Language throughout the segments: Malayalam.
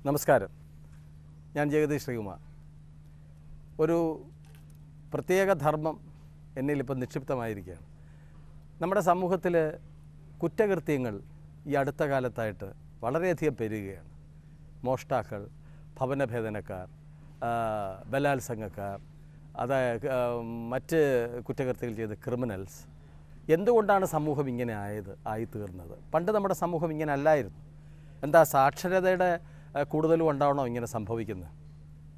നമസ്കാരം. ഞാൻ ജഗദീഷ് ശ്രീകുമാർ. ഒരു പ്രത്യേക ധർമ്മം എന്നിലിപ്പോൾ നിക്ഷിപ്തമായിരിക്കുകയാണ്. നമ്മുടെ സമൂഹത്തിൽ കുറ്റകൃത്യങ്ങൾ ഈ അടുത്ത കാലത്തായിട്ട് വളരെയധികം പെരുകുകയാണ്. മോഷ്ടാക്കൾ, ഭവനഭേദനക്കാർ, ബലാത്സംഗക്കാർ, മറ്റ് കുറ്റകൃത്യങ്ങൾ ചെയ്ത ക്രിമിനൽസ്. എന്തുകൊണ്ടാണ് സമൂഹം ഇങ്ങനെ ആയിത്തീർന്നത്? പണ്ട് നമ്മുടെ സമൂഹം ഇങ്ങനെ അല്ലായിരുന്നു. എന്താ സാക്ഷരതയുടെ കൂടുതലും ഉണ്ടാവണോ ഇങ്ങനെ സംഭവിക്കുന്നത്?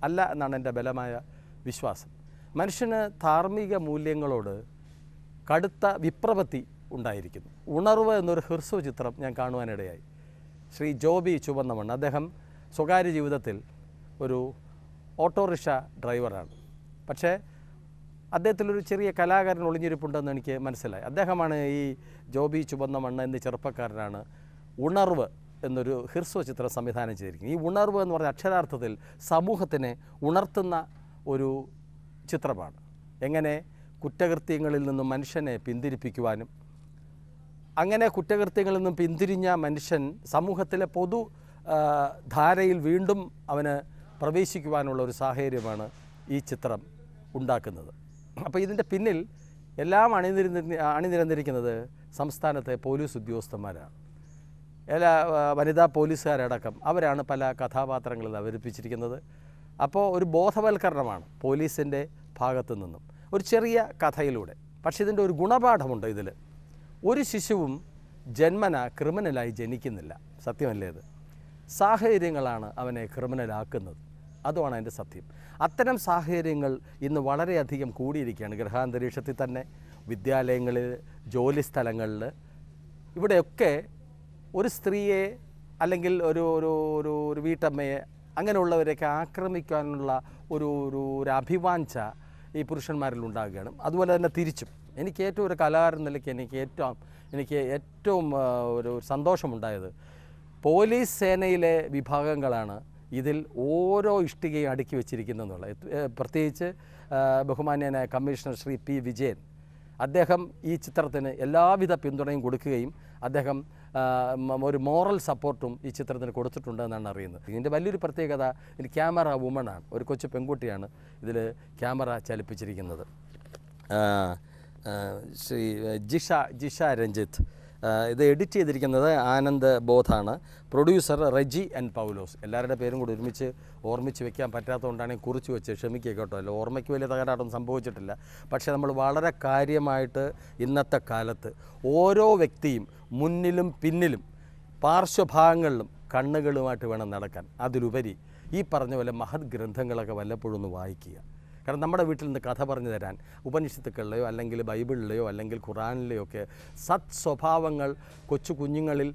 അല്ല എന്നാണ് എൻ്റെ ബലമായ വിശ്വാസം. മനുഷ്യന് ധാർമ്മിക മൂല്യങ്ങളോട് കടുത്ത വിപ്രവൃത്തി ഉണ്ടായിരിക്കുന്നു. ഉണർവ് എന്നൊരു ഹ്രസ്വ ചിത്രം ഞാൻ കാണുവാനിടയായി. ശ്രീ ജോബി ചുവന്നമണ്ണ്, അദ്ദേഹം സ്വകാര്യ ജീവിതത്തിൽ ഒരു ഓട്ടോറിക്ഷ ഡ്രൈവറാണ്. പക്ഷേ അദ്ദേഹത്തിലൊരു ചെറിയ കലാകാരൻ ഒളിഞ്ഞിരിപ്പുണ്ടെന്ന് എനിക്ക് മനസ്സിലായി. അദ്ദേഹമാണ് ഈ ജോബി ചുവന്നമണ്ണ് എന്ന ചെറുപ്പക്കാരനാണ് ഉണർവ് എന്നൊരു ഹ്രസ്വ ചിത്രം സംവിധാനം ചെയ്തിരിക്കുന്നത്. ഈ ഉണർവ് എന്ന് പറഞ്ഞ അക്ഷരാർത്ഥത്തിൽ സമൂഹത്തിനെ ഉണർത്തുന്ന ഒരു ചിത്രമാണ്. എങ്ങനെ കുറ്റകൃത്യങ്ങളിൽ നിന്നും മനുഷ്യനെ പിന്തിരിപ്പിക്കുവാനും, അങ്ങനെ കുറ്റകൃത്യങ്ങളിൽ നിന്നും പിന്തിരിഞ്ഞ മനുഷ്യൻ സമൂഹത്തിലെ പൊതു ധാരയിൽ വീണ്ടും അവന് പ്രവേശിക്കുവാനുള്ള ഒരു സാഹചര്യമാണ് ഈ ചിത്രം ഉണ്ടാക്കുന്നത്. അപ്പോൾ ഇതിൻ്റെ പിന്നിൽ എല്ലാം അണിനിരന്നിരിക്കുന്നത് സംസ്ഥാനത്തെ പോലീസ് ഉദ്യോഗസ്ഥന്മാരാണ്. എല്ലാ വനിതാ പോലീസുകാരടക്കം അവരാണ് പല കഥാപാത്രങ്ങളിൽ അവതരിപ്പിച്ചിരിക്കുന്നത്. അപ്പോൾ ഒരു ബോധവൽക്കരണമാണ് പോലീസിൻ്റെ ഭാഗത്തു നിന്നും ഒരു ചെറിയ കഥയിലൂടെ. പക്ഷേ ഇതിൻ്റെ ഒരു ഗുണപാഠമുണ്ട്. ഇതിൽ ഒരു ശിശുവും ജന്മന ക്രിമിനലായി ജനിക്കുന്നില്ല. സത്യമല്ലേ? ഇത് സാഹചര്യങ്ങളാണ് അവനെ ക്രിമിനലാക്കുന്നത്. അതുമാണ് അതിൻ്റെ സത്യം. അത്തരം സാഹചര്യങ്ങൾ ഇന്ന് വളരെയധികം കൂടിയിരിക്കുകയാണ്. ഗൃഹാന്തരീക്ഷത്തിൽ തന്നെ, വിദ്യാലയങ്ങളിൽ, ജോലി സ്ഥലങ്ങളിൽ, ഇവിടെയൊക്കെ ഒരു സ്ത്രീയെ അല്ലെങ്കിൽ ഒരു ഒരു ഒരു ഒരു വീട്ടമ്മയെ അങ്ങനെയുള്ളവരെയൊക്കെ ആക്രമിക്കാനുള്ള ഒരു അഭിവാഞ്ച ഈ പുരുഷന്മാരിൽ ഉണ്ടാകുകയാണ്. അതുപോലെ തന്നെ തിരിച്ചും. എനിക്ക് ഏറ്റവും ഒരു കലാകാരൻ നിലയ്ക്ക് എനിക്ക് ഏറ്റവും ഒരു സന്തോഷമുണ്ടായത് പോലീസ് സേനയിലെ വിഭാഗങ്ങളാണ് ഇതിൽ ഓരോ ഇഷ്ടികയും അടുക്കി വെച്ചിരിക്കുന്നതെന്നുള്ളത്. പ്രത്യേകിച്ച് ബഹുമാന്യനായ കമ്മീഷണർ ശ്രീ പി വിജയൻ, അദ്ദേഹം ഈ ചിത്രത്തിന് എല്ലാവിധ പിന്തുണയും കൊടുക്കുകയും അദ്ദേഹം ഒരു മോറൽ സപ്പോർട്ടും ഈ ചിത്രത്തിന് കൊടുത്തിട്ടുണ്ടെന്നാണ് അറിയുന്നത്. ഇതിൻ്റെ വലിയൊരു പ്രത്യേകത ക്യാമറ വുമണാണ്. ഒരു കൊച്ചു പെൺകുട്ടിയാണ് ഇതിൽ ക്യാമറ ചലിപ്പിച്ചിരിക്കുന്നത്. ശ്രീ ജിഷ രഞ്ജിത്ത്. ഇത് എഡിറ്റ് ചെയ്തിരിക്കുന്നത് ആനന്ദ് ബോധാണ്. പ്രൊഡ്യൂസർ റെജി ആൻഡ് പൗലോസ്. എല്ലാവരുടെ പേരും കൂടി ഒരുമിച്ച് ഓർമ്മിച്ച് വെക്കാൻ പറ്റാത്തതുകൊണ്ടാണ് കുറിച്ച് വെച്ച് ക്ഷമിക്കുക കേട്ടോ. അല്ല, ഓർമ്മയ്ക്ക് വലിയ തകരാറൊന്നും സംഭവിച്ചിട്ടില്ല. പക്ഷേ നമ്മൾ വളരെ കാര്യമായിട്ട് ഇന്നത്തെ കാലത്ത് ഓരോ വ്യക്തിയും മുന്നിലും പിന്നിലും പാർശ്വഭാഗങ്ങളിലും കണ്ണുകളുമായിട്ട് വേണം നടക്കാൻ. അതിലുപരി ഈ പറഞ്ഞ പോലെ മഹത് ഗ്രന്ഥങ്ങളൊക്കെ വല്ലപ്പോഴും ഒന്ന് വായിക്കുക. കാരണം നമ്മുടെ വീട്ടിൽ നിന്ന് കഥ പറഞ്ഞു തരാൻ ഉപനിഷത്തുക്കളിലെയോ അല്ലെങ്കിൽ ബൈബിളിലെയോ അല്ലെങ്കിൽ ഖുറാനിലെയോ ഒക്കെ സത് സ്വഭാവങ്ങൾ കൊച്ചു കുഞ്ഞുങ്ങളിൽ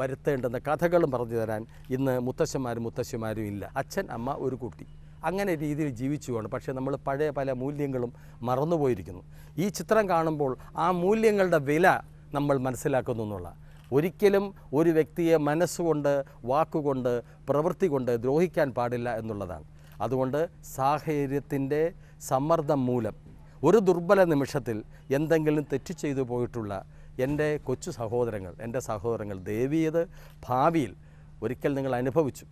വരുത്തേണ്ടുന്ന കഥകളും പറഞ്ഞു തരാൻ ഇന്ന് മുത്തശ്ശിമാരും ഇല്ല. അച്ഛൻ, അമ്മ, ഒരു കുട്ടി, അങ്ങനെ രീതിയിൽ ജീവിച്ചു പോകണം. പക്ഷേ നമ്മൾ പഴയ പല മൂല്യങ്ങളും മറന്നുപോയിരിക്കുന്നു. ഈ ചിത്രം കാണുമ്പോൾ ആ മൂല്യങ്ങളുടെ വില നമ്മൾ മനസ്സിലാക്കുന്നു എന്നുള്ള. ഒരിക്കലും ഒരു വ്യക്തിയെ മനസ്സുകൊണ്ട്, വാക്കുകൊണ്ട്, പ്രവൃത്തി കൊണ്ട് ദ്രോഹിക്കാൻ പാടില്ല എന്നുള്ളതാണ്. അതുകൊണ്ട് സാഹചര്യത്തിൻ്റെ സമ്മർദ്ദം മൂലം ഒരു ദുർബല നിമിഷത്തിൽ എന്തെങ്കിലും തെറ്റ് ചെയ്തു പോയിട്ടുള്ള എൻ്റെ കൊച്ചു സഹോദരങ്ങൾ, എൻ്റെ സഹോദരങ്ങൾ, ദയവീത് ഭാവിയിൽ ഒരിക്കൽ നിങ്ങൾ അനുഭവിച്ചു,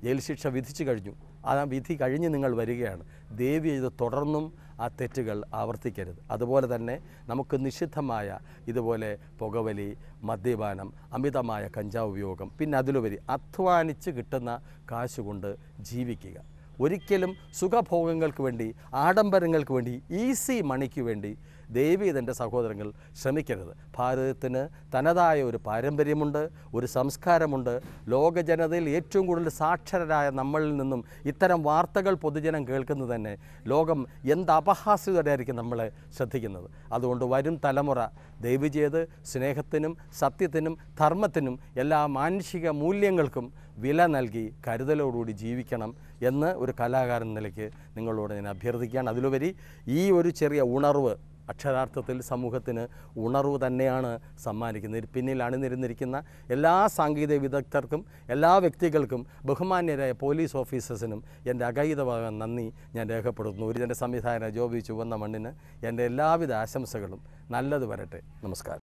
ജയിൽ ശിക്ഷ വിധിച്ചു കഴിഞ്ഞു, ആ വിധി കഴിഞ്ഞ് നിങ്ങൾ വരികയാണ്, ദയവ് ചെയ്ത് തുടർന്നും ആ തെറ്റുകൾ ആവർത്തിക്കരുത്. അതുപോലെ തന്നെ നമുക്ക് നിഷിദ്ധമായ ഇതുപോലെ പുകവലി, മദ്യപാനം, അമിതമായ കഞ്ചാവ് ഉപയോഗം, പിന്നെ അതിലുപരി അധ്വാനിച്ച് കിട്ടുന്ന കാശുകൊണ്ട് ജീവിക്കുക. ഒരിക്കലും സുഖഭോഗങ്ങൾക്ക് വേണ്ടി, ആഡംബരങ്ങൾക്ക് വേണ്ടി, ഈസി മണിക്ക് വേണ്ടി ദയവീതെൻ്റെ സഹോദരങ്ങൾ ശ്രമിക്കരുത്. ഭാരതത്തിന് തനതായ ഒരു പാരമ്പര്യമുണ്ട്, ഒരു സംസ്കാരമുണ്ട്. ലോക ജനതയിൽ ഏറ്റവും കൂടുതൽ സാക്ഷരരായ നമ്മളിൽ നിന്നും ഇത്തരം വാർത്തകൾ പൊതുജനം കേൾക്കുന്നത് തന്നെ ലോകം എന്ത് അപഹാസ്യതയായിരിക്കും നമ്മളെ ശ്രദ്ധിക്കുന്നത്. അതുകൊണ്ട് വരും തലമുറ ദയവ് ചെയ്ത് സ്നേഹത്തിനും സത്യത്തിനും ധർമ്മത്തിനും എല്ലാ മാനുഷിക മൂല്യങ്ങൾക്കും വില നൽകി കരുതലോടുകൂടി ജീവിക്കണം എന്ന് ഒരു കലാകാരൻ നിലയ്ക്ക് നിങ്ങളോട് ഞാൻ അഭ്യർത്ഥിക്കുകയാണ്. അതിലുപരി ഈ ഒരു ചെറിയ ഉണർവ് അക്ഷരാർത്ഥത്തിൽ സമൂഹത്തിന് ഉണർവ് തന്നെയാണ് സമ്മാനിക്കുന്നത്. പിന്നിൽ അണിനിരന്നിരിക്കുന്ന എല്ലാ സാങ്കേതിക വിദഗ്ധർക്കും, എല്ലാ വ്യക്തികൾക്കും, ബഹുമാന്യരായ പോലീസ് ഓഫീസേഴ്സിനും എൻ്റെ അഗൈതമായ നന്ദി ഞാൻ രേഖപ്പെടുത്തുന്നു. ഇതിൻ്റെ സംവിധായകൻ ജോബി ചുവന്നമണ്ണിന് എൻ്റെ എല്ലാവിധ ആശംസകളും. നല്ലത് വരട്ടെ. നമസ്കാരം.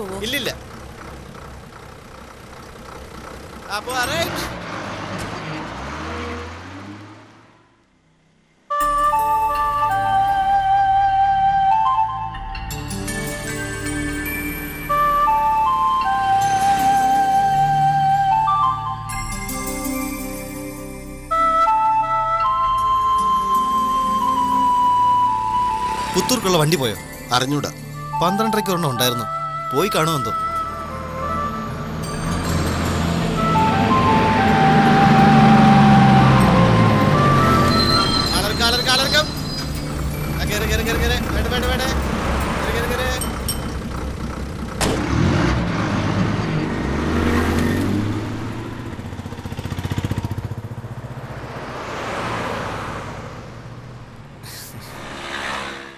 പോവോ? ഇല്ലില്ല. അപ്പോ പുത്തൂർക്കുള്ള വണ്ടി പോയോ? അറിഞ്ഞൂടാ. 12:30 ഒരെണ്ണം ഉണ്ടായിരുന്നു. പോയി കാണുമെന്തോ.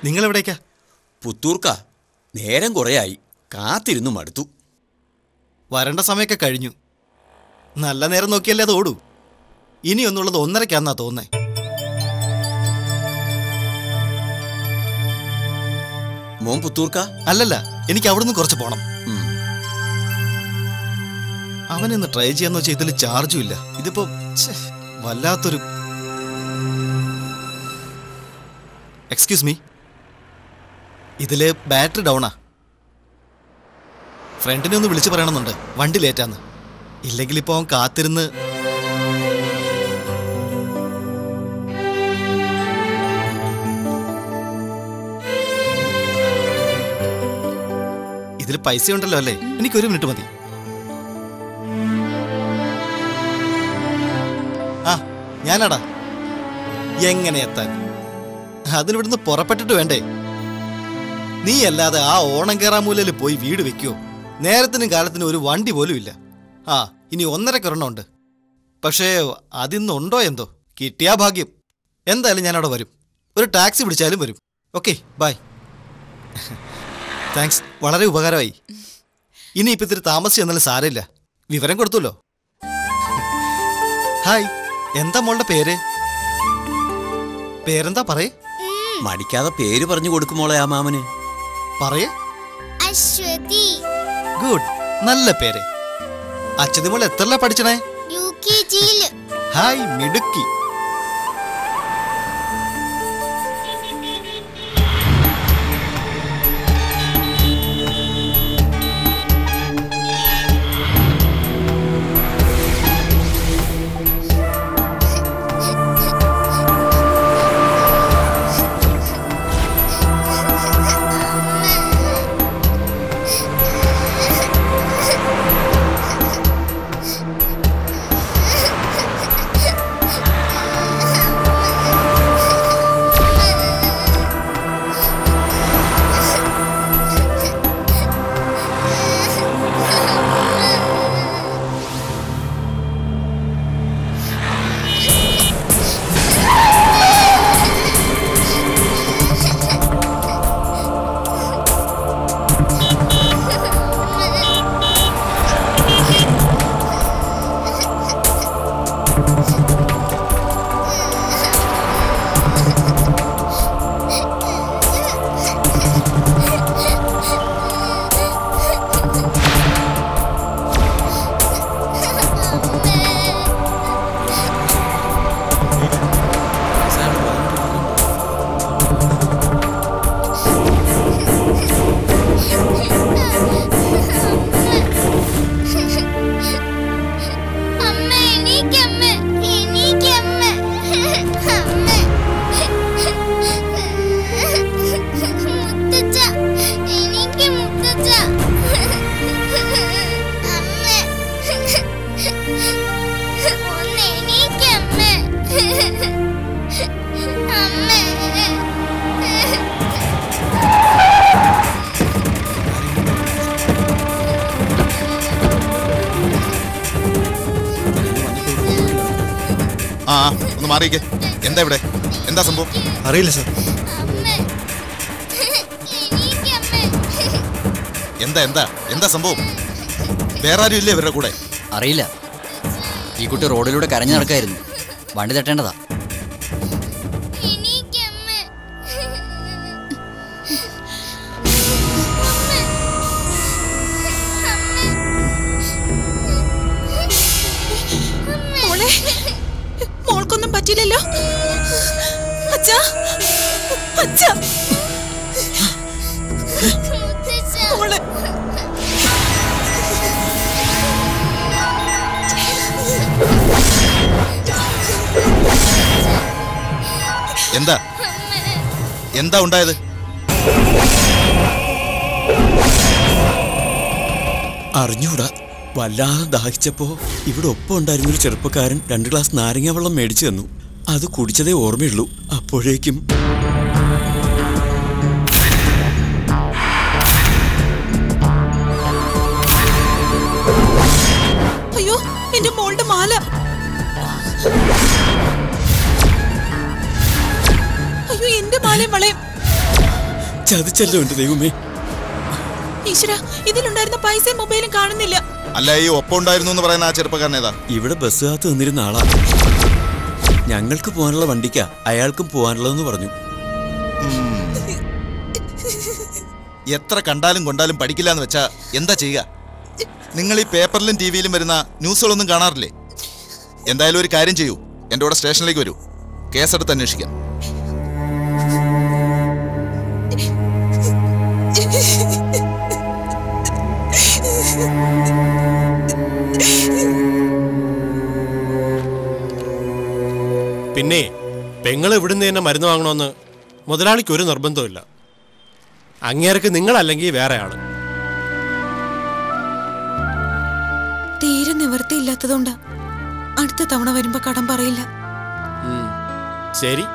നിങ്ങളെവിടേക്കാ? പുത്തൂർക്കാ. നേരം കുറേയായി, കാത്തിരുന്നു മടുത്തു. വരേണ്ട സമയമൊക്കെ കഴിഞ്ഞു. നല്ല നേരം നോക്കിയല്ലേ അത് ഓടൂ. ഇനിയൊന്നുള്ളത് 1:30 തോന്നേ. മോൻ പുത്തൂർക്കാ? അല്ലല്ല, എനിക്ക് അവിടുന്ന് കുറച്ച് പോണം. അവനൊന്ന് ട്രൈ ചെയ്യാന്ന് വെച്ചാൽ ഇതിൽ ചാർജും ഇല്ല. ഇതിപ്പോ വല്ലാത്തൊരു. എക്സ്ക്യൂസ് മീ, ഇതില് ബാറ്ററി ഡൗണാ. ഫ്രണ്ടിനെ ഒന്ന് വിളിച്ചു പറയണമെന്നുണ്ട്, വണ്ടി ലേറ്റാന്ന്. ഇല്ലെങ്കിൽ ഇപ്പൊ അവൻ കാത്തിരുന്ന്. ഇതിൽ പൈസ ഉണ്ടല്ലോ അല്ലേ? എനിക്ക് 1 മിനിറ്റ് മതി. ആ, ഞാനാടാ. എങ്ങനെ എത്താൻ? അതിനിവിടുന്ന് പുറപ്പെട്ടിട്ട് വേണ്ടേ? നീ അല്ലാതെ ആ ഓണം കേറാമൂലയിൽ പോയി വീട് വെക്കുവോ? നേരത്തിനും കാലത്തിനും ഒരു വണ്ടി പോലും ഇല്ല. ആ, ഇനി 1:30 ഒരെണ്ണം ഉണ്ട്. പക്ഷേ അതിന്നുണ്ടോ എന്തോ. കിട്ടിയാ ഭാഗ്യം. എന്തായാലും ഞാനവിടെ വരും. ഒരു ടാക്സി പിടിച്ചാലും വരും. Okay, by. താങ്ക്സ്, വളരെ ഉപകാരമായി. ഇനിയിപ്പോൾ ഇത്തിരി താമസിച്ച് എന്നാലും സാരമില്ല. വിവരം കൊടുത്തല്ലോ. ഹായ്, എന്താ മോളുടെ പേര്? പേരെന്താ പറയേ? മടിക്കാതെ പേര് പറഞ്ഞു കൊടുക്കുമോളെ ആ മാമന്. പറയേ. അശ്വതി. ഗുഡ്, നല്ല പേര്. അച്ഛതി മോൾ എത്രല്ല പഠിച്ചണേ? യുകെജിയില്. ഹായ്, മിടുക്കി. ആ, ഒന്ന് മാറിയിക്കേ. എന്താ ഇവിടെ? എന്താ സംഭവം? അറിയില്ല സർ. എന്താ എന്താ എന്താ സംഭവം? വേറെ ആരും ഇല്ലേ ഇവരുടെ കൂടെ? അറിയില്ല. ഈ കുട്ടി റോഡിലൂടെ കരഞ്ഞു നടക്കായിരുന്നു. വണ്ടി തട്ടേണ്ടതാ. പറ്റില്ലല്ലോ. അച്ഛാ, അച്ഛാ. മോളെ. എന്താ എന്താ ഉണ്ടായത്? അറിഞ്ഞൂടാ. വല്ലാതെ ദാഹിച്ചപ്പോ ഇവിടെ ഒപ്പം ഉണ്ടായിരുന്നൊരു ചെറുപ്പക്കാരൻ 2 ഗ്ലാസ് നാരങ്ങ വെള്ളം മേടിച്ചു തന്നു. അത് കുടിച്ചതേ ഓർമ്മയുള്ളൂ. അപ്പോഴേക്കും അയ്യോ, എന്റെ മോളുടെ മാല. അയ്യോ, എന്റെ മാലയും വളയും. ചതിച്ചല്ലോ എന്റെ ദൈവമേ. ഈശ്വര, ഇതിലുണ്ടായിരുന്ന പൈസയും മൊബൈലും കാണുന്നില്ല. അല്ല, ഈ ഒപ്പം ഉണ്ടായിരുന്നു എന്ന് പറയുന്ന ആ ചെറുപ്പക്കാരൻ ഏതാ? ഇവിടെ ബസ് കാത്ത് നിന്നിരുന്ന ആളാ. ഞങ്ങൾക്ക് പോകാനുള്ള വണ്ടിക്കാ അയാൾക്കും പോകാനുള്ളതെന്ന് പറഞ്ഞു. എത്ര കണ്ടാലും കൊണ്ടാലും പഠിക്കില്ല എന്ന് വെച്ചാ എന്താ ചെയ്യുക? നിങ്ങൾ ഈ പേപ്പറിലും ടി വിയിലും വരുന്ന ന്യൂസുകളൊന്നും കാണാറില്ലേ? എന്തായാലും ഒരു കാര്യം ചെയ്യൂ, എൻ്റെ കൂടെ സ്റ്റേഷനിലേക്ക് വരൂ, കേസെടുത്ത് അന്വേഷിക്കാം. പിന്നെ പെങ്ങൾ ഇവിടുന്ന് തന്നെ മരുന്ന് വാങ്ങണമെന്ന് മുതലാളിക്ക് ഒരു നിർബന്ധമില്ല. അങ്ങേർക്ക് നിങ്ങളല്ലെങ്കിൽ വേറെ ആള്. തീരെ നിവൃത്തിയില്ലാത്തതുകൊണ്ടാ അടുത്ത തവണ വരുമ്പോ കടം പറയില്ല. ശരി.